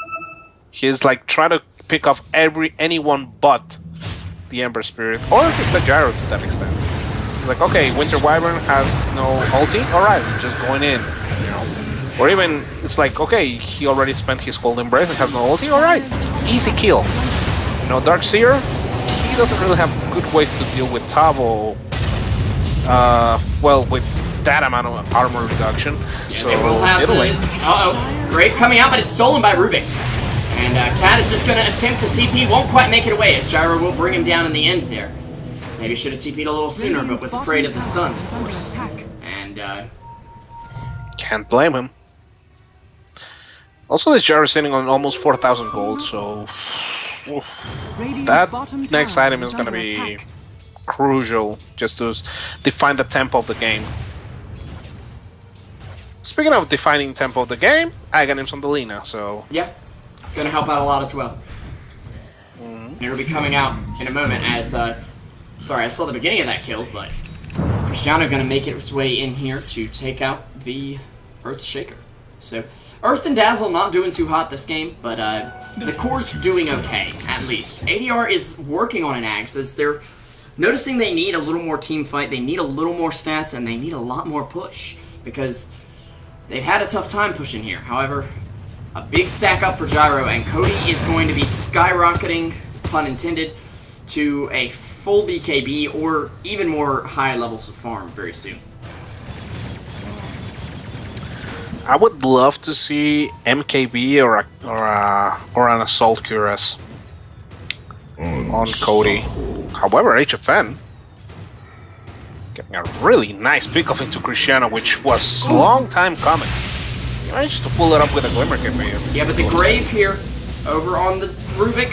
He's like trying to pick off anyone but the Ember Spirit, or the Gyro to that extent. He's like, okay, Winter Wyvern has no ulti, alright, just going in, you know. Or even, it's like, okay, he already spent his Cold Embrace and has no ulti, alright, easy kill. You know, Darkseer, he doesn't really have good ways to deal with Tavo, well, with that amount of armor reduction. So, we'll have Grave coming out, but it's stolen by Rubik. And Cat is just going to attempt to TP, won't quite make it away, as Gyro will bring him down in the end there. Maybe should have TP'd a little sooner, but was afraid of the stuns, of course. And, can't blame him. Also, this Gyro is sitting on almost 4,000 gold, so... Oof. That next item is going to be crucial, just to define the tempo of the game. Speaking of defining tempo of the game, I got him some Delina, so... Yeah. Gonna help out a lot as well. It'll be coming out in a moment as, sorry, I saw the beginning of that kill, but Cristiano gonna make its way in here to take out the Earth Shaker. So, Earth and Dazzle not doing too hot this game, but the core's doing okay, at least. ADR is working on an Axe as they're noticing they need a little more team fight, they need a little more stats, and they need a lot more push, because they've had a tough time pushing here. However, a big stack up for Gyro, and Cody is going to be skyrocketing, pun intended, to a full BKB or even more high levels of farm very soon. I would love to see MKB or an Assault Cuirass on Cody. However, HFN getting a really nice pickoff into Cristiano, which was a long time coming. He managed to pull it up with a Glimmer Campaign. Yeah, but the Grave here, over on the Rubik,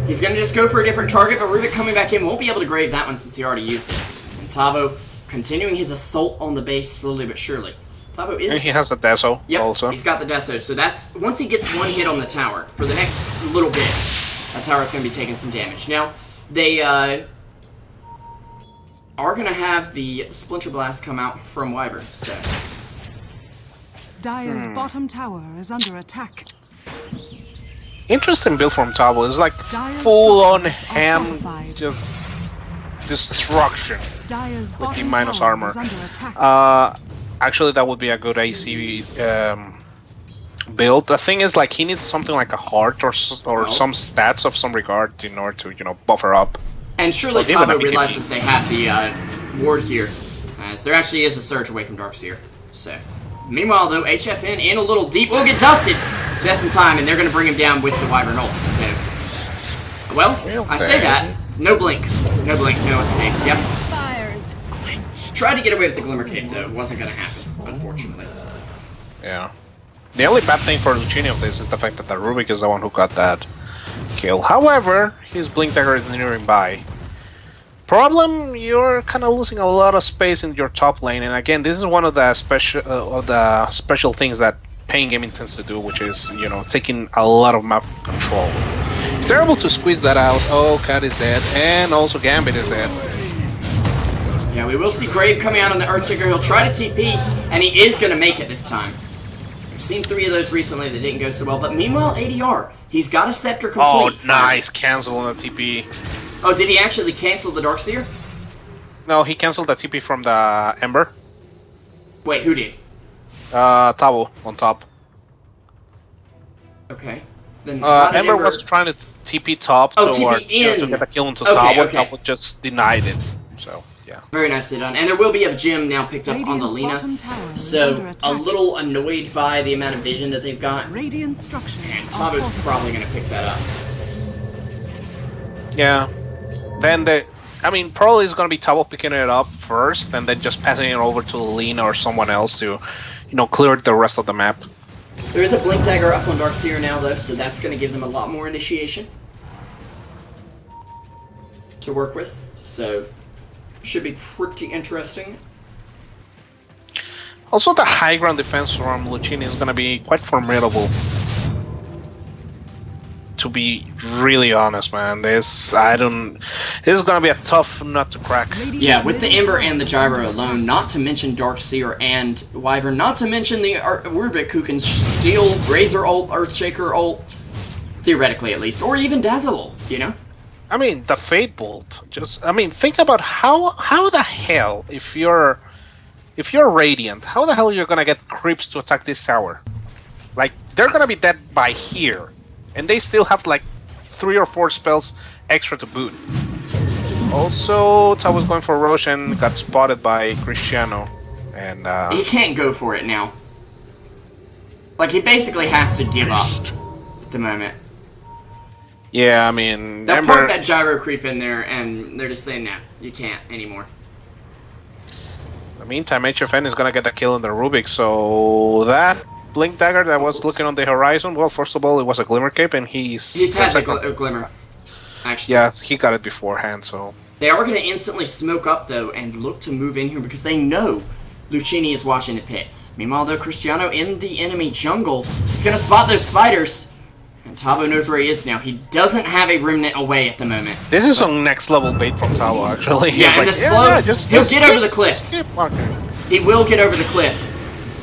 he's going to just go for a different target, but Rubik coming back in won't be able to Grave that one since he already used it. And Tavo continuing his assault on the base slowly but surely. Tavo is... And he has the Deso also. He's got the Deso, so that's... Once he gets one hit on the tower, for the next little bit, That tower's going to be taking some damage. Now, they are going to have the Splinter Blast come out from Wyvern, so... Dire's bottom tower is under attack. Interesting build from Tabo. It's like Dire's full-on structures are ham, fortified. just destruction Dire's with the bottom minus tower armor. is under attack. Actually, that would be a good AC build. The thing is, like, he needs something like a heart or some stats of some regard in order to, you know, buffer up. And surely Well, even Tabo a big realizes they have the ward here, as there actually is a surge away from Darkseer. So, meanwhile, though, HFN in a little deep will get dusted just in time, and they're going to bring him down with the Wyvern ult. So, well, I say that. No blink. No blink, no escape. Yep. Fire's quenched. Tried to get away with the Glimmer Cape, though. It wasn't going to happen, unfortunately. Yeah. The only bad thing for Luccini of this is the fact that the Rubik is the one who got that kill. However, his Blink Dagger is nearing by. Problem, you're kind of losing a lot of space in your top lane, and again, this is one of the special things that Pain Gaming tends to do, which is, you know, taking a lot of map control. If they're able to squeeze that out, oh, Cat is dead, and also Gambit is dead. Yeah, we will see Grave coming out on the Earthshaker. He'll try to TP, and he is going to make it this time. We've seen 3 of those recently that didn't go so well, but meanwhile, ADR, he's got a Scepter complete. Oh, nice cancel on the TP. Oh, did he actually cancel the Darkseer? No, he canceled the TP from the Ember. Wait, who did? Tabo on top. Okay. Then how did Ember was trying to TP top TP to in. get a kill into Okay, Tabo. okay. Tabo just denied it. So, yeah. Very nicely done. And there will be a gem now picked up on the Radiant's Lina. bottom tower is So, under a attack. little annoyed by the amount of vision that they've got. Radiant structures And are Tabo's fortified. probably going to pick that up. Yeah. Then probably is going to be Tabo picking it up first, and then just passing it over to Lina or someone else to, you know, clear the rest of the map. There is a Blink Dagger up on Darkseer now, though, so that's going to give them a lot more initiation to work with. So, should be pretty interesting. Also, the high ground defense from Luccini is going to be quite formidable. To be really honest, man, this is gonna be a tough nut to crack. Yeah, with the Ember and the Gyro alone, not to mention Darkseer and Wyvern, not to mention the Rubik who can steal Razor ult, Earthshaker ult, theoretically at least, or even Dazzle ult, you know? I mean, the Fate Bolt. Think about how the hell, if you're Radiant, how the hell you're gonna get creeps to attack this tower? Like, they're gonna be dead by here. And they still have like 3 or 4 spells extra to boot. Also, Tabo's going for Roche and got spotted by Cristiano. And he can't go for it now. Like, he basically has to give up at the moment. yeah, I mean, They'll Ember, park that Gyro creep in there, and they're just saying, nah, you can't anymore. in the meantime, HFN is gonna get a kill on the Rubik, so that Blink Dagger that was looking on the horizon, well, first of all, it was a Glimmer Cape, and he's had a Glimmer, actually. Yeah, he got it beforehand, so... They are going to instantly smoke up, though, and look to move in here because they know Luccini is watching the pit. Meanwhile, though, Cristiano in the enemy jungle is going to spot those spiders. And Tabo knows where he is now. He doesn't have a Remnant away at the moment. This is some next level bait from Tabo, actually. Yeah, and the slow, he'll get over the cliff. Okay. He will get over the cliff.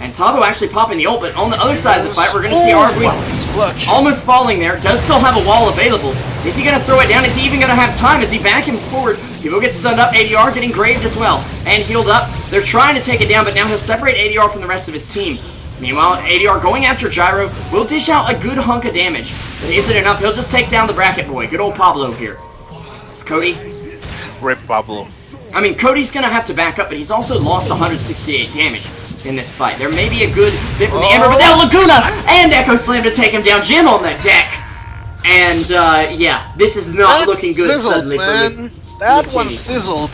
And Tabo actually popping the ult, but on the other side of the fight, we're going to see Arguis almost falling there. Does still have a wall available. Is he going to throw it down? Is he even going to have time as he vacuums forward? He will get stunned up. ADR getting graved as well. And healed up. They're trying to take it down, but now he'll separate ADR from the rest of his team. Meanwhile, ADR going after Gyro will dish out a good hunk of damage. But is it enough? He'll just take down the bracket boy. Good old Pablo here. It's Cody. Rip Pablo. I mean, Cody's going to have to back up, but he's also lost 168 damage in this fight. There may be a good bit from the Ember, but now Laguna and Echo Slam to take him down. Jim on the deck. And, yeah, this is not looking good sizzled, suddenly man. for That Luccini. one sizzled.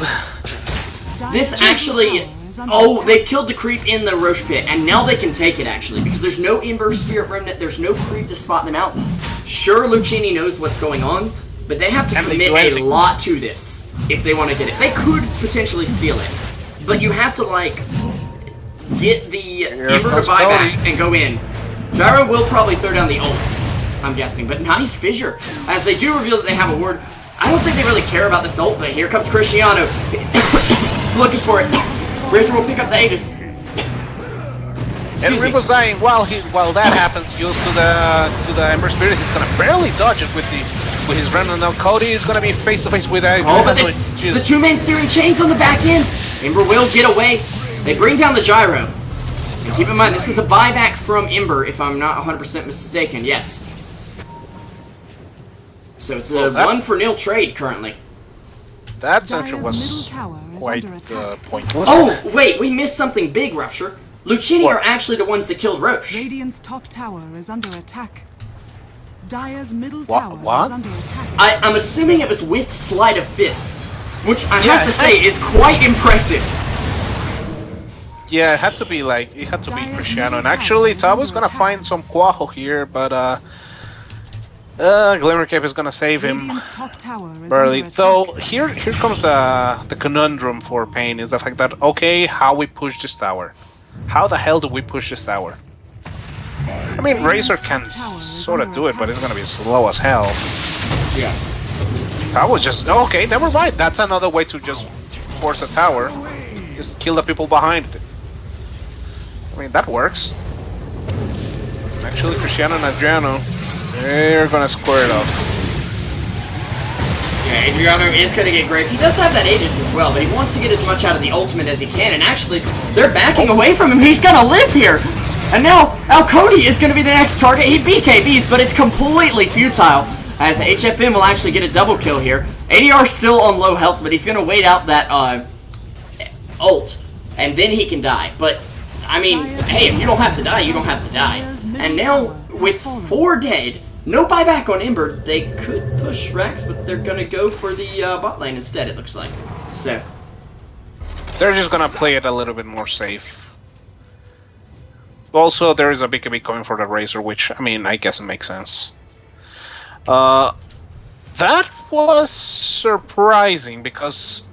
This actually... Oh, they've killed the creep in the Roche pit, and now they can take it, actually, because there's no Ember Spirit Remnant, there's no creep to spot them out. Sure, Luccini knows what's going on, but they have to commit a lot to this if they want to get it. They could potentially seal it, but you have to, like, get the Ember to buy back and go in. Gyro will probably throw down the ult, I'm guessing. But nice fissure, as they do reveal that they have a ward. I don't think they really care about this ult, but here comes Cristiano. Looking for it. Razor will pick up the Aegis. And Revo's dying while that happens. He goes to the Ember Spirit. He's gonna barely dodge it with his random. Now Cody is gonna be face to face with that. Oh, but the two-man steering chains on the back end. Ember will get away. They bring down the gyro. And keep in mind, this is a buyback from Ember, if I'm not 100% mistaken. Yes. So it's a 1-for-0 trade currently. That central was quite pointless. Oh, wait, we missed something big, Rupture. Luccini are actually the ones that killed Roche. Radiant's top tower is under attack. Dire's middle tower is under attack. I'm assuming it was with Sleight of Fist, which I have to say is quite impressive. Yeah, it had to be Cristiano. And actually, Tabo's gonna find some Quaho here, but Glimmer Cape is gonna save him barely. Though here comes the conundrum for Pain, is the fact that, okay, how we push this tower. How the hell do we push this tower? I mean, Razor can sort of do it, but it's gonna be slow as hell. Yeah. Tower's just... Okay, never mind. That's another way to just force a tower. Just kill the people behind it. I mean, that works. Actually, Cristiano and Adriano, they're gonna square it off. Yeah, Adriano is going to get great. He does have that Aegis as well, but he wants to get as much out of the ultimate as he can, and actually, they're backing away from him. He's going to live here! And now, Cody is going to be the next target. He BKBs, but it's completely futile, as HFM will actually get a double kill here. ADR still on low health, but he's going to wait out that ult, and then he can die. But, I mean, hey, if you don't have to die, you don't have to die. And now, with 4 dead, no buyback on Ember, they could push Rex, but they're gonna go for the bot lane instead, it looks like. So they're just gonna play it a little bit more safe. Also, there is a BKB coming for the Razor, which, I mean, I guess it makes sense. That was surprising, because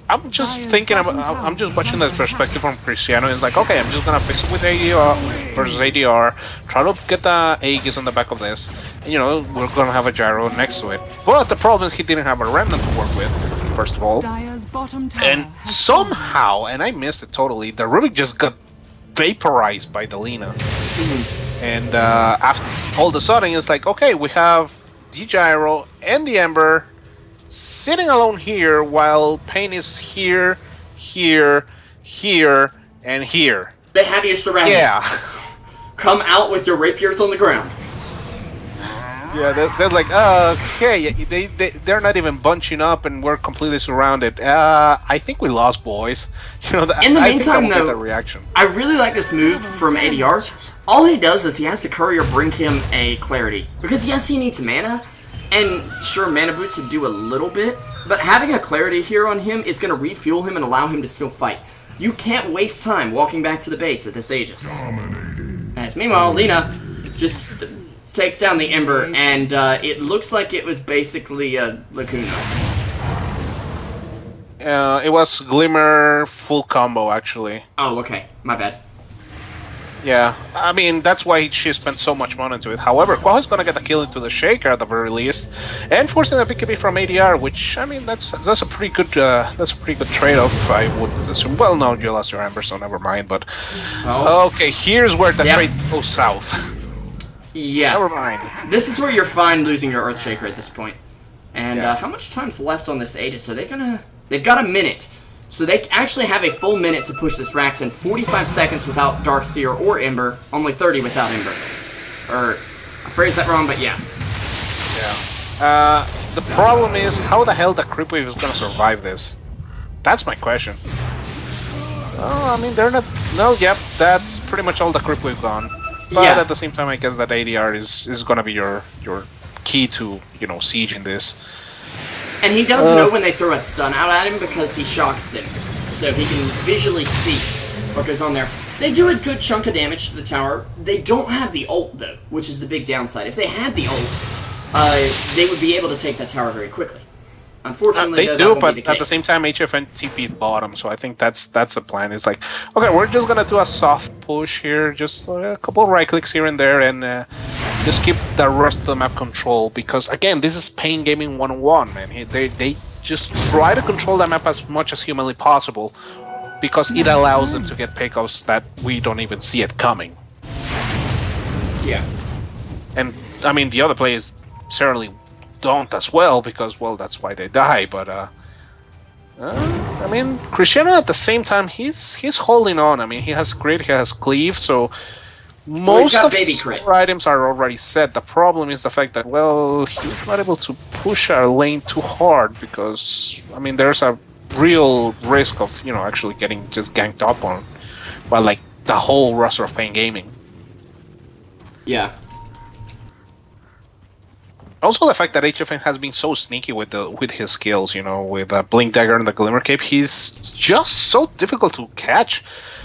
I'm just thinking about, I'm just watching the perspective from Cristiano. It's like, okay, I'm just gonna fix it with ADR versus ADR, try to get the Aegis on the back of this, and, you know, we're gonna have a gyro next to it. But the problem is he didn't have a remnant to work with, first of all. And somehow, and I missed it totally, the Rubik just got vaporized by the Lina. And after all of a sudden, it's like, okay, we have the gyro and the Ember sitting alone here, while Pain is here, here, here, and here. They have you surrounded. Yeah. Come out with your rapiers on the ground. Yeah, they're like, okay, they're not even bunching up, and we're completely surrounded. I think we lost, boys. You know, in the meantime, though, reaction. I really like this move from ADR. All he does is he has the courier bring him a clarity, because yes, he needs mana. And sure, mana boots would do a little bit, but having a clarity here on him is going to refuel him and allow him to still fight. You can't waste time walking back to the base at this Aegis. As meanwhile, Lina just takes down the Ember, and it looks like it was basically a Lacuna. It was Glimmer full combo, actually. Oh, okay. My bad. Yeah, I mean, that's why she spent so much money into it. However, Quaho's gonna get a kill into the Shaker at the very least, and forcing a BKB from ADR, which, I mean, that's a pretty good trade-off, I would assume. Well, no, you lost your Ember, so never mind. But okay, here's where the trade goes south. Yeah, never mind. This is where you're fine losing your Earthshaker at this point. And how much time's left on this Aegis? Are they gonna? They've got a minute. So they actually have a full minute to push this Rax in 45 seconds without Darkseer or Ember, only 30 without Ember. Or, I phrased that wrong, but yeah. Yeah. The problem is, how the hell the Creep Wave is gonna survive this? That's my question. Oh, I mean, they're not... No, yep, that's pretty much all the Creep Wave gone. But at the same time, I guess that ADR is gonna be your key to, you know, sieging this. And he does know when they throw a stun out at him because he shocks them. So he can visually see what goes on there. They do a good chunk of damage to the tower. They don't have the ult, though, which is the big downside. If they had the ult, they would be able to take that tower very quickly. Unfortunately, they do, but at the same time, HFN TP'd bottom, so I think that's the plan. It's like, okay, we're just gonna do a soft push here, just a couple of right clicks here and there, and just keep the rest of the map control, because again, this is Pain Gaming 101, man. They just try to control the map as much as humanly possible, because it allows them to get pickoffs that we don't even see it coming. Yeah. And I mean, the other players certainly don't as well, because, well, that's why they die. But I mean, Cristiano at the same time, he's holding on. I mean, he has crit, he has cleave, so most of his items are already set. The problem is the fact that, well, he's not able to push our lane too hard, because, I mean, there's a real risk of, you know, actually getting just ganked up on by, like, the whole roster of Pain Gaming. Yeah. Also, the fact that HFN has been so sneaky with his skills, you know, with Blink Dagger and the Glimmer Cape, he's just so difficult to catch.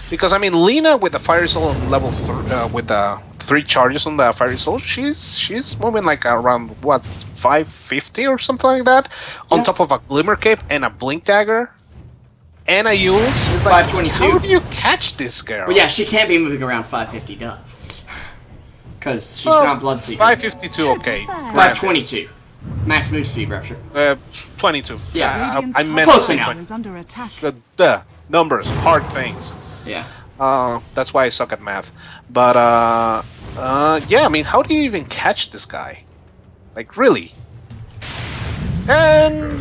Because, I mean, Lina with the Fire Soul on level 3, with the 3 charges on the Fire Soul, she's moving like around, what, 550 or something like that? Yeah. On top of a Glimmer Cape and a Blink Dagger and a Eul's. It's like, 522. How do you catch this girl? Well, yeah, she can't be moving around 550, duh. Because she's not Bloodseeker. 552, okay. 522. Max move speed, Rupture. 22. Yeah, I meant close enough. The numbers, hard things. Yeah. That's why I suck at math. But, yeah, I mean, how do you even catch this guy? Like, really? And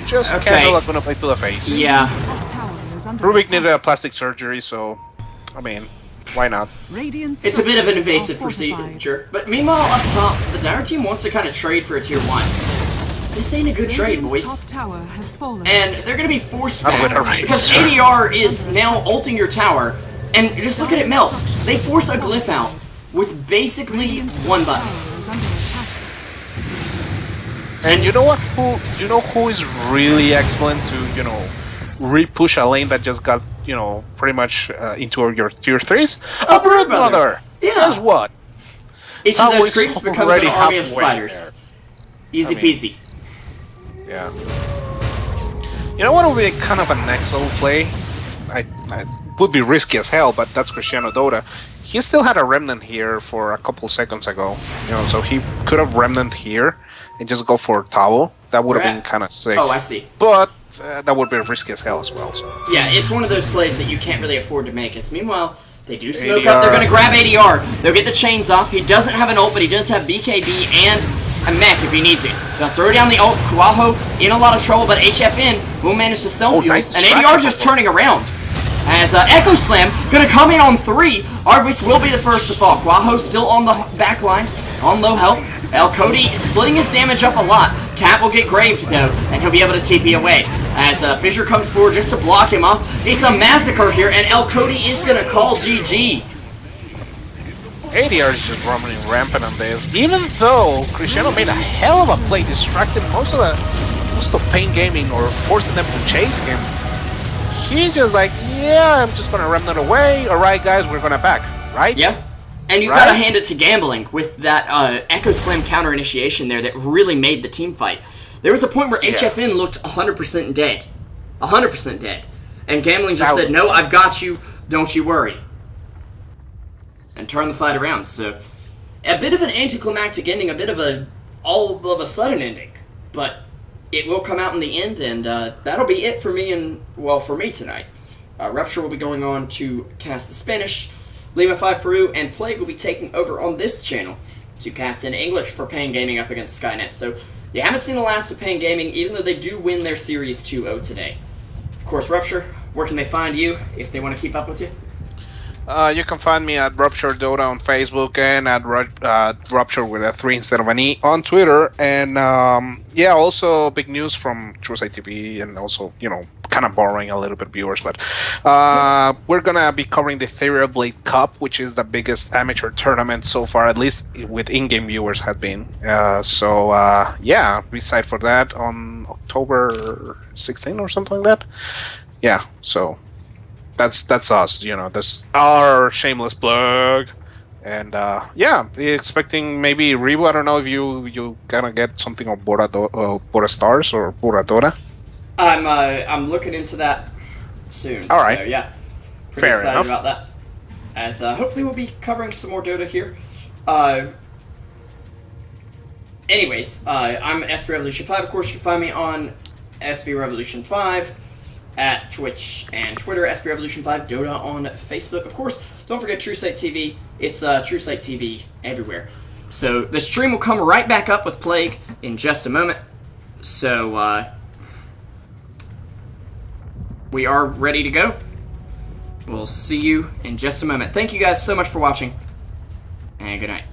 just casual gonna play to the face. Yeah. Rubik needed a plastic surgery, so, I mean, why not? It's a bit of an invasive procedure. But meanwhile, up top, the Dire team wants to kind of trade for a tier 1. This ain't a good trade, boys. And they're going to be forced back, because ADR is now ulting your tower, and just look at it melt. They force a glyph out with basically one button. And you know what? Who is really excellent to, you know, re-push a lane that just got, you know, pretty much into your tier 3s? A Broodmother! Yeah. Guess what? Each of those creeps becomes an army of spiders. Easy peasy. Yeah. You know what would be kind of an excellent play? I would be risky as hell, but that's ArchaeaDota. He still had a remnant here for a couple seconds ago. You know, so he could have remnant here and just go for Tavo. That would have been kind of sick. Oh, I see. But that would be risky as hell as well. So. Yeah, it's one of those plays that you can't really afford to make. As meanwhile, they do smoke up. They're going to grab ADR. They'll get the chains off. He doesn't have an ult, but he does have BKB and a mech if he needs it. They'll throw down the ult. Kuaho in a lot of trouble, but HFN will manage to self-heal. And ADR just turning around. As Echo Slam gonna come in on 3. Argus will be the first to fall. Kuaho still on the back lines, on low health. El Cody is splitting his damage up a lot. Cap will get graved though, and he'll be able to TP away. As Fissure comes forward just to block him off. It's a massacre here, and El Cody is gonna call GG. ADR is just roaming rampant on this. Even though Cristiano made a hell of a play, distracted most of Pain Gaming or forcing them to chase him. He just like, yeah, I'm just gonna remnant away. Alright guys, we're gonna back, right? Yeah. And you gotta hand it to Gambling with that Echo Slam counter initiation there that really made the team fight. There was a point where HFN looked 100% dead. 100% dead. And Gambling just said, no, I've got you, don't you worry. And turned the fight around. So, a bit of an anticlimactic ending, a bit of a all of a sudden ending. But it will come out in the end, and that'll be it for me and, well, for me tonight. Rupture will be going on to cast the Spanish, Lima 5 Peru, and Plague will be taking over on this channel to cast in English for Pain Gaming up against Skynet. So, you haven't seen the last of Pain Gaming, even though they do win their Series 2-0 today. Of course, Rupture, where can they find you if they want to keep up with you? You can find me at ArchaeaDota on Facebook and at Rupture with a 3 instead of an E on Twitter. And yeah, also big news from Truesight TV, and also, you know, kind of borrowing a little bit viewers, but we're gonna be covering the Ethereal Blade Cup, which is the biggest amateur tournament so far, at least with in-game viewers have been. So yeah, we signed for that on October 16 or something like that. Yeah, so that's us, you know, that's our shameless plug. And yeah, expecting maybe Revo. I don't know if you gonna get something on Bora Stars or Bora Dota. I'm looking into that soon. All right. So yeah, pretty Fair excited enough. about that. As hopefully we'll be covering some more Dota here. anyways, I'm SB Revolution 5. Of course, you can find me on SB Revolution 5 at Twitch and Twitter, SB Revolution 5, Dota on Facebook. Of course, don't forget Truesight TV. It's Truesight TV everywhere. So the stream will come right back up with Plague in just a moment. So we are ready to go. We'll see you in just a moment. Thank you guys so much for watching, and good night.